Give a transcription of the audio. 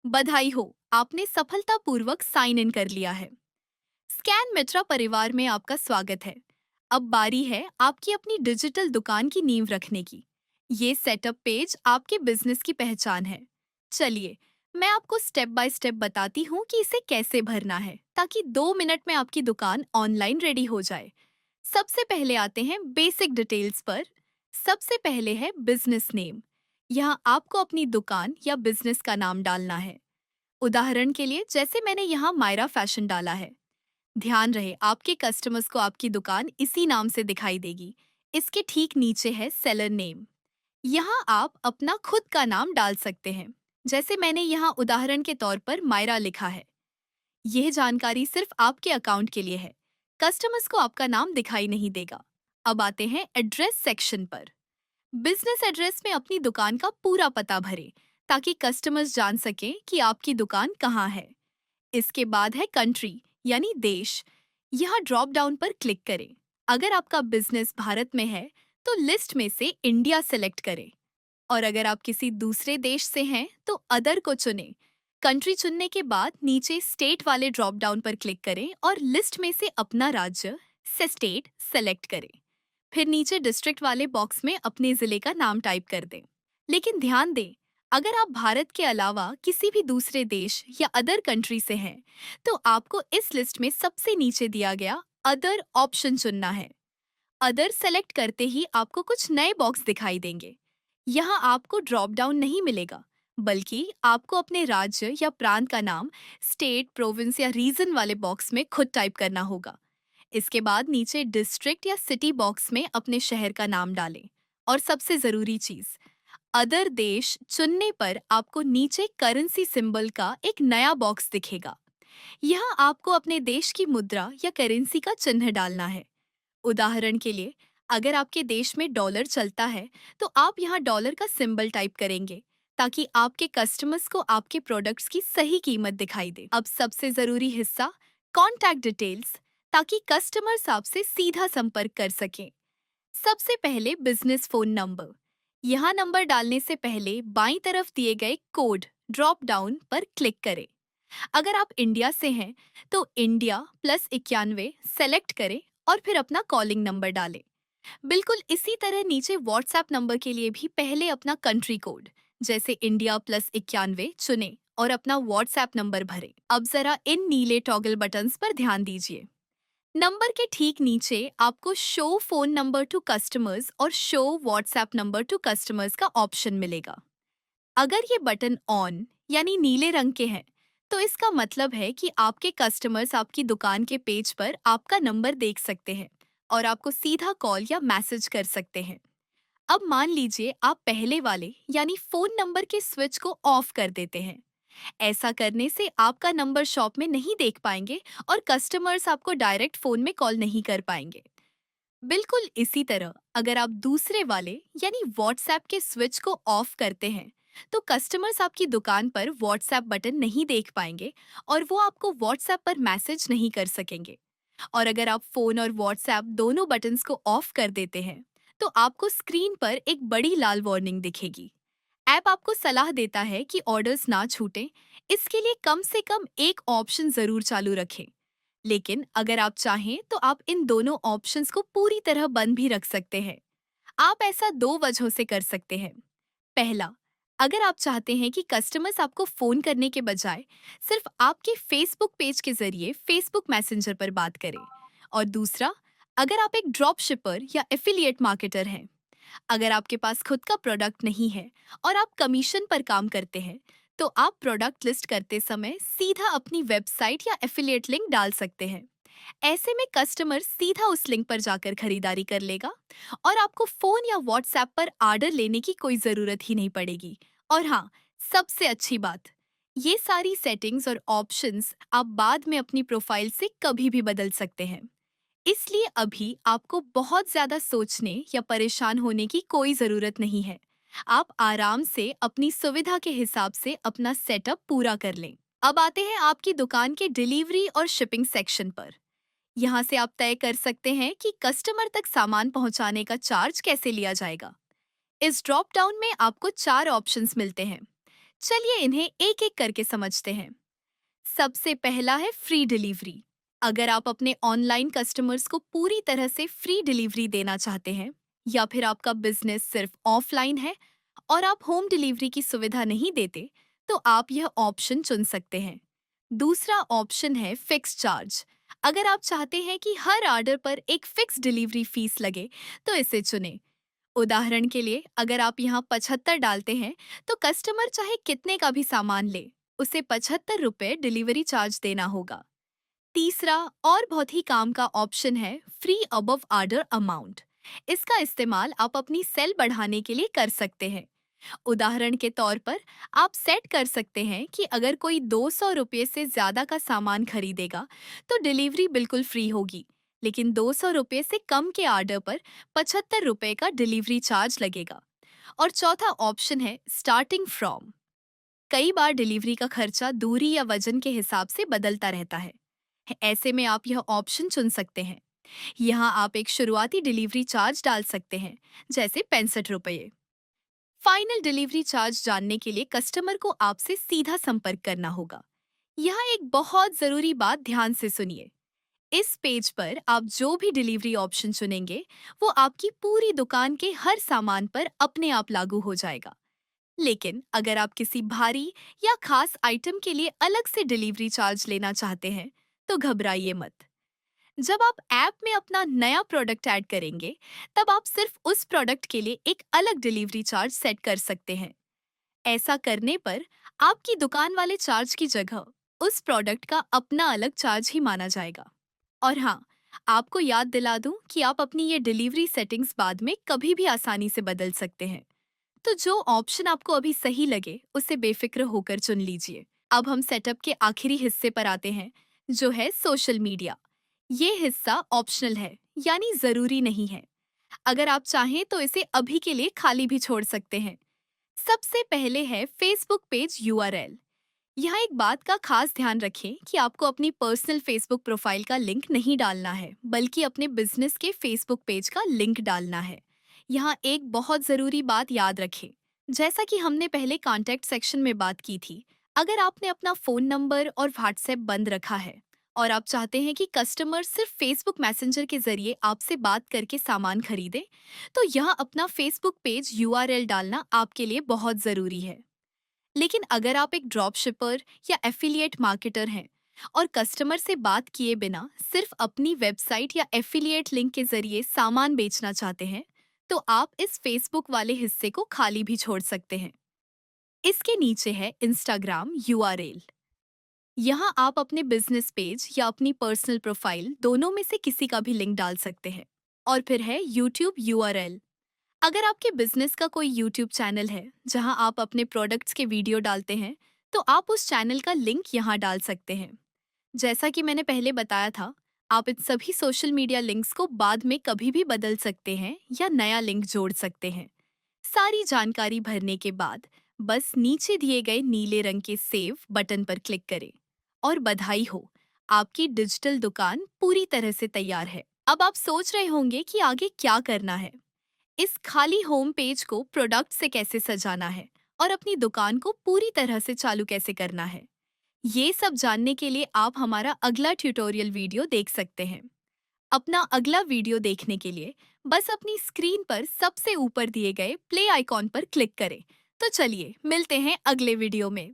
बधाई हो, आपने सफलतापूर्वक साइन इन कर लिया है। स्कैन मित्रा परिवार में आपका स्वागत है। अब बारी है आपकी अपनी डिजिटल दुकान की नींव रखने की। ये सेटअप पेज आपके बिजनेस की पहचान है। चलिए, मैं आपको स्टेप बाय स्टेप बताती हूँ कि इसे कैसे भरना है, ताकि 2 मिनट में आपकी दुकान ऑनलाइन रेडी हो जाए। सबसे पहले आते हैं बेसिक डिटेल्स पर। सबसे पहले है बिजनेस नेम। यहाँ आपको अपनी दुकान या बिजनेस का नाम डालना है। उदाहरण के लिए जैसे मैंने यहाँ मायरा फैशन डाला है। ध्यान रहे आपके कस्टमर्स को आपकी दुकान इसी नाम से दिखाई देगी। इसके ठीक नीचे है सेलर नेम। यहाँ आप अपना खुद का नाम डाल सकते हैं। जैसे मैंने यहाँ उदाहरण के तौर पर मायरा लिखा है। यह जानकारी सिर्फ आपके अकाउंट के लिए है। कस्टमर्स को आपका नाम दिखाई नहीं देगा। अब आते हैं एड्रेस सेक्शन पर। बिजनेस एड्रेस में अपनी दुकान का पूरा पता भरें, ताकि कस्टमर्स जान सकें कि आपकी दुकान कहाँ है। इसके बाद है कंट्री यानी देश। यहाँ ड्रॉप डाउन पर क्लिक करें। अगर आपका बिजनेस भारत में है तो लिस्ट में से इंडिया सेलेक्ट करें, और अगर आप किसी दूसरे देश से हैं तो अदर को चुनें। कंट्री चुनने के बाद नीचे स्टेट वाले ड्रॉप डाउन पर क्लिक करें और लिस्ट में से अपना राज्य से स्टेट सेलेक्ट करें। फिर नीचे डिस्ट्रिक्ट वाले बॉक्स में अपने जिले का नाम टाइप कर दें। लेकिन ध्यान दें, अगर आप भारत के अलावा किसी भी दूसरे देश या अदर कंट्री से हैं, तो आपको इस लिस्ट में सबसे नीचे दिया गया अदर ऑप्शन चुनना है। अदर सेलेक्ट करते ही आपको कुछ नए बॉक्स दिखाई देंगे। यहाँ आपको ड्रॉप डाउन नहीं मिलेगा, बल्कि आपको अपने राज्य या प्रांत का नाम स्टेट, प्रोविंस या रीजन वाले बॉक्स में खुद टाइप करना होगा। इसके बाद नीचे डिस्ट्रिक्ट या सिटी बॉक्स में अपने शहर का नाम डालें। और सबसे जरूरी चीज, अदर देश चुनने पर आपको नीचे करेंसी सिंबल का एक नया बॉक्स दिखेगा। यहाँ आपको अपने देश की मुद्रा या करेंसी का चिन्ह डालना है। उदाहरण के लिए, अगर आपके देश में डॉलर चलता है तो आप यहाँ डॉलर का सिंबल टाइप करेंगे, ताकि आपके कस्टमर्स को आपके प्रोडक्ट्स की सही कीमत दिखाई दे। अब सबसे जरूरी हिस्सा, कॉन्टैक्ट डिटेल्स, ताकि कस्टमर्स आपसे सीधा संपर्क कर सकें। सबसे पहले बिजनेस फोन नंबर। यहाँ नंबर डालने से पहले बाईं तरफ दिए गए कोड ड्रॉप डाउन पर क्लिक करें। अगर आप इंडिया से हैं तो इंडिया +91 सेलेक्ट करें और फिर अपना कॉलिंग नंबर डालें। बिल्कुल इसी तरह नीचे व्हाट्सएप नंबर के लिए भी पहले अपना कंट्री कोड, जैसे इंडिया +91 चुनें और अपना व्हाट्सएप नंबर भरें। अब जरा इन नीले टॉगल बटन्स पर ध्यान दीजिए। नंबर के ठीक नीचे आपको show phone number to customers और show WhatsApp number to customers का ऑप्शन मिलेगा। अगर ये बटन ऑन यानी नीले रंग के हैं, तो इसका मतलब है कि आपके कस्टमर्स आपकी दुकान के पेज पर आपका नंबर देख सकते हैं और आपको सीधा कॉल या मैसेज कर सकते हैं। अब मान लीजिए आप पहले वाले यानी फोन नंबर के स्विच को ऑफ कर देते हैं। ऐसा करने से आपका नंबर शॉप में नहीं देख पाएंगे और कस्टमर्स आपको डायरेक्ट फोन में कॉल नहीं कर पाएंगे। बिल्कुल इसी तरह अगर आप दूसरे वाले यानी व्हाट्सएप के स्विच को ऑफ करते हैं, तो कस्टमर्स आपकी दुकान पर व्हाट्सएप बटन नहीं देख पाएंगे और वो आपको व्हाट्सएप पर मैसेज नहीं कर सकेंगे। और अगर आप फोन और व्हाट्सएप दोनों बटन्स को ऑफ कर देते हैं, तो आपको स्क्रीन पर एक बड़ी लाल वार्निंग दिखेगी। ऐप आपको सलाह देता है कि ऑर्डर्स ना छूटें, इसके लिए कम से कम एक ऑप्शन जरूर चालू रखें। लेकिन अगर आप चाहें तो आप इन दोनों ऑप्शंस को पूरी तरह बंद भी रख सकते हैं। आप ऐसा दो वजहों से कर सकते हैं। पहला, अगर आप चाहते हैं कि कस्टमर्स आपको फोन करने के बजाय सिर्फ आपके फेसबुक पेज के जरिए फेसबुक मैसेंजर पर बात करें। और दूसरा, अगर आप एक ड्रॉप शिपर या एफिलिएट मार्केटर हैं। अगर आपके पास खुद का प्रोडक्ट नहीं है और आप कमीशन पर काम करते हैं, तो आप प्रोडक्ट लिस्ट करते समय सीधा अपनी वेबसाइट या एफिलिएट लिंक डाल सकते हैं। ऐसे में कस्टमर सीधा उस लिंक पर जाकर खरीदारी कर लेगा और आपको फोन या व्हाट्सएप पर ऑर्डर लेने की कोई जरूरत ही नहीं पड़ेगी। और हाँ, सबसे अच्छी बात, ये सारी सेटिंग्स और ऑप्शंस आप बाद में अपनी प्रोफाइल से कभी भी बदल सकते हैं। इसलिए अभी आपको बहुत ज्यादा सोचने या परेशान होने की कोई जरूरत नहीं है। आप आराम से अपनी सुविधा के हिसाब से अपना सेटअप पूरा कर लें। अब आते हैं आपकी दुकान के डिलीवरी और शिपिंग सेक्शन पर। यहाँ से आप तय कर सकते हैं कि कस्टमर तक सामान पहुँचाने का चार्ज कैसे लिया जाएगा। इस ड्रॉप डाउन में आपको 4 ऑप्शंस मिलते हैं। चलिए इन्हें एक एक करके समझते हैं। सबसे पहला है फ्री डिलीवरी। अगर आप अपने ऑनलाइन कस्टमर्स को पूरी तरह से फ्री डिलीवरी देना चाहते हैं, या फिर आपका बिजनेस सिर्फ ऑफलाइन है और आप होम डिलीवरी की सुविधा नहीं देते, तो आप यह ऑप्शन चुन सकते हैं। दूसरा ऑप्शन है फिक्स चार्ज। अगर आप चाहते हैं कि हर ऑर्डर पर एक फिक्स डिलीवरी फीस लगे, तो इसे चुनें। उदाहरण के लिए, अगर आप यहाँ 75 डालते हैं, तो कस्टमर चाहे कितने का भी सामान ले, उसे 75 रुपए डिलीवरी चार्ज देना होगा। तीसरा और बहुत ही काम का ऑप्शन है फ्री अबव ऑर्डर अमाउंट। इसका इस्तेमाल आप अपनी सेल बढ़ाने के लिए कर सकते हैं। उदाहरण के तौर पर, आप सेट कर सकते हैं कि अगर कोई 200 रुपये से ज्यादा का सामान खरीदेगा, तो डिलीवरी बिल्कुल फ्री होगी, लेकिन 200 रुपये से कम के ऑर्डर पर 75 रुपये का डिलीवरी चार्ज लगेगा। और चौथा ऑप्शन है स्टार्टिंग फ्रॉम। कई बार डिलीवरी का खर्चा दूरी या वजन के हिसाब से बदलता रहता है। ऐसे में आप यह ऑप्शन चुन सकते हैं। यहाँ आप एक शुरुआती डिलीवरी चार्ज डाल सकते हैं, जैसे 65 रुपये। फाइनल डिलीवरी चार्ज जानने के लिए कस्टमर को आपसे सीधा संपर्क करना होगा। यहाँ एक बहुत जरूरी बात ध्यान से सुनिए। इस पेज पर आप जो भी डिलीवरी ऑप्शन चुनेंगे, वो आपकी पूरी दुकान के हर सामान पर अपने आप लागू हो जाएगा। लेकिन अगर आप किसी भारी या खास आइटम के लिए अलग से डिलीवरी चार्ज लेना चाहते हैं, तो घबराइए मत। जब आप ऐप में अपना नया प्रोडक्ट ऐड करेंगे, तब आप सिर्फ उस प्रोडक्ट के लिए एक अलग डिलीवरी चार्ज सेट कर सकते हैं। ऐसा करने पर आपकी दुकान वाले चार्ज की जगह उस प्रोडक्ट का अपना अलग चार्ज ही माना जाएगा। और हाँ, आपको याद दिला दूं कि आप अपनी ये डिलीवरी सेटिंग्स बाद में कभी भी आसानी से बदल सकते हैं। तो जो ऑप्शन आपको अभी सही लगे, उसे बेफिक्र होकर चुन लीजिए। अब हम सेटअप के आखिरी हिस्से पर आते हैं, जो है सोशल मीडिया। ये हिस्सा ऑप्शनल है, यानी जरूरी नहीं है। अगर आप चाहें तो इसे अभी के लिए खाली भी छोड़ सकते हैं। सबसे पहले है फेसबुक पेज यूआरएल। यहाँ एक बात का खास ध्यान रखें कि आपको अपनी पर्सनल फेसबुक प्रोफाइल का लिंक नहीं डालना है, बल्कि अपने बिजनेस के फेसबुक पेज का लिंक डालना है। यहाँ एक बहुत जरूरी बात याद रखें। जैसा कि हमने पहले कॉन्टैक्ट सेक्शन में बात की थी, अगर आपने अपना फोन नंबर और व्हाट्सएप बंद रखा है और आप चाहते हैं कि कस्टमर सिर्फ फेसबुक मैसेंजर के जरिए आपसे बात करके सामान खरीदे, तो यह अपना फेसबुक पेज यूआरएल डालना आपके लिए बहुत जरूरी है। लेकिन अगर आप एक ड्रॉप शिपर या एफिलिएट मार्केटर हैं और कस्टमर से बात किए बिना सिर्फ अपनी वेबसाइट या एफिलिएट लिंक के जरिए सामान बेचना चाहते हैं, तो आप इस फेसबुक वाले हिस्से को खाली भी छोड़ सकते हैं। इसके नीचे है इंस्टाग्राम यूआरएल। यहाँ आप अपने बिजनेस पेज या अपनी पर्सनल प्रोफाइल दोनों में से किसी का भी लिंक डाल सकते हैं। और फिर है यूट्यूब यूआरएल। अगर आपके बिजनेस का कोई यूट्यूब चैनल है जहां आप अपने प्रोडक्ट्स के वीडियो डालते हैं, तो आप उस चैनल का लिंक यहाँ डाल सकते हैं। जैसा कि मैंने पहले बताया था, आप इन सभी सोशल मीडिया लिंक्स को बाद में कभी भी बदल सकते हैं या नया लिंक जोड़ सकते हैं। सारी जानकारी भरने के बाद बस नीचे दिए गए नीले रंग के सेव बटन पर क्लिक करें। और बधाई हो, आपकी डिजिटल दुकान पूरी तरह से तैयार है। अब आप सोच रहे होंगे कि आगे क्या करना है। इस खाली होम पेज को प्रोडक्ट से कैसे सजाना है और अपनी दुकान को पूरी तरह से चालू कैसे करना है, ये सब जानने के लिए आप हमारा अगला ट्यूटोरियल वीडियो देख सकते हैं। अपना अगला वीडियो देखने के लिए बस अपनी स्क्रीन पर सबसे ऊपर दिए गए प्ले आइकॉन पर क्लिक करें। तो चलिए मिलते हैं अगले वीडियो में।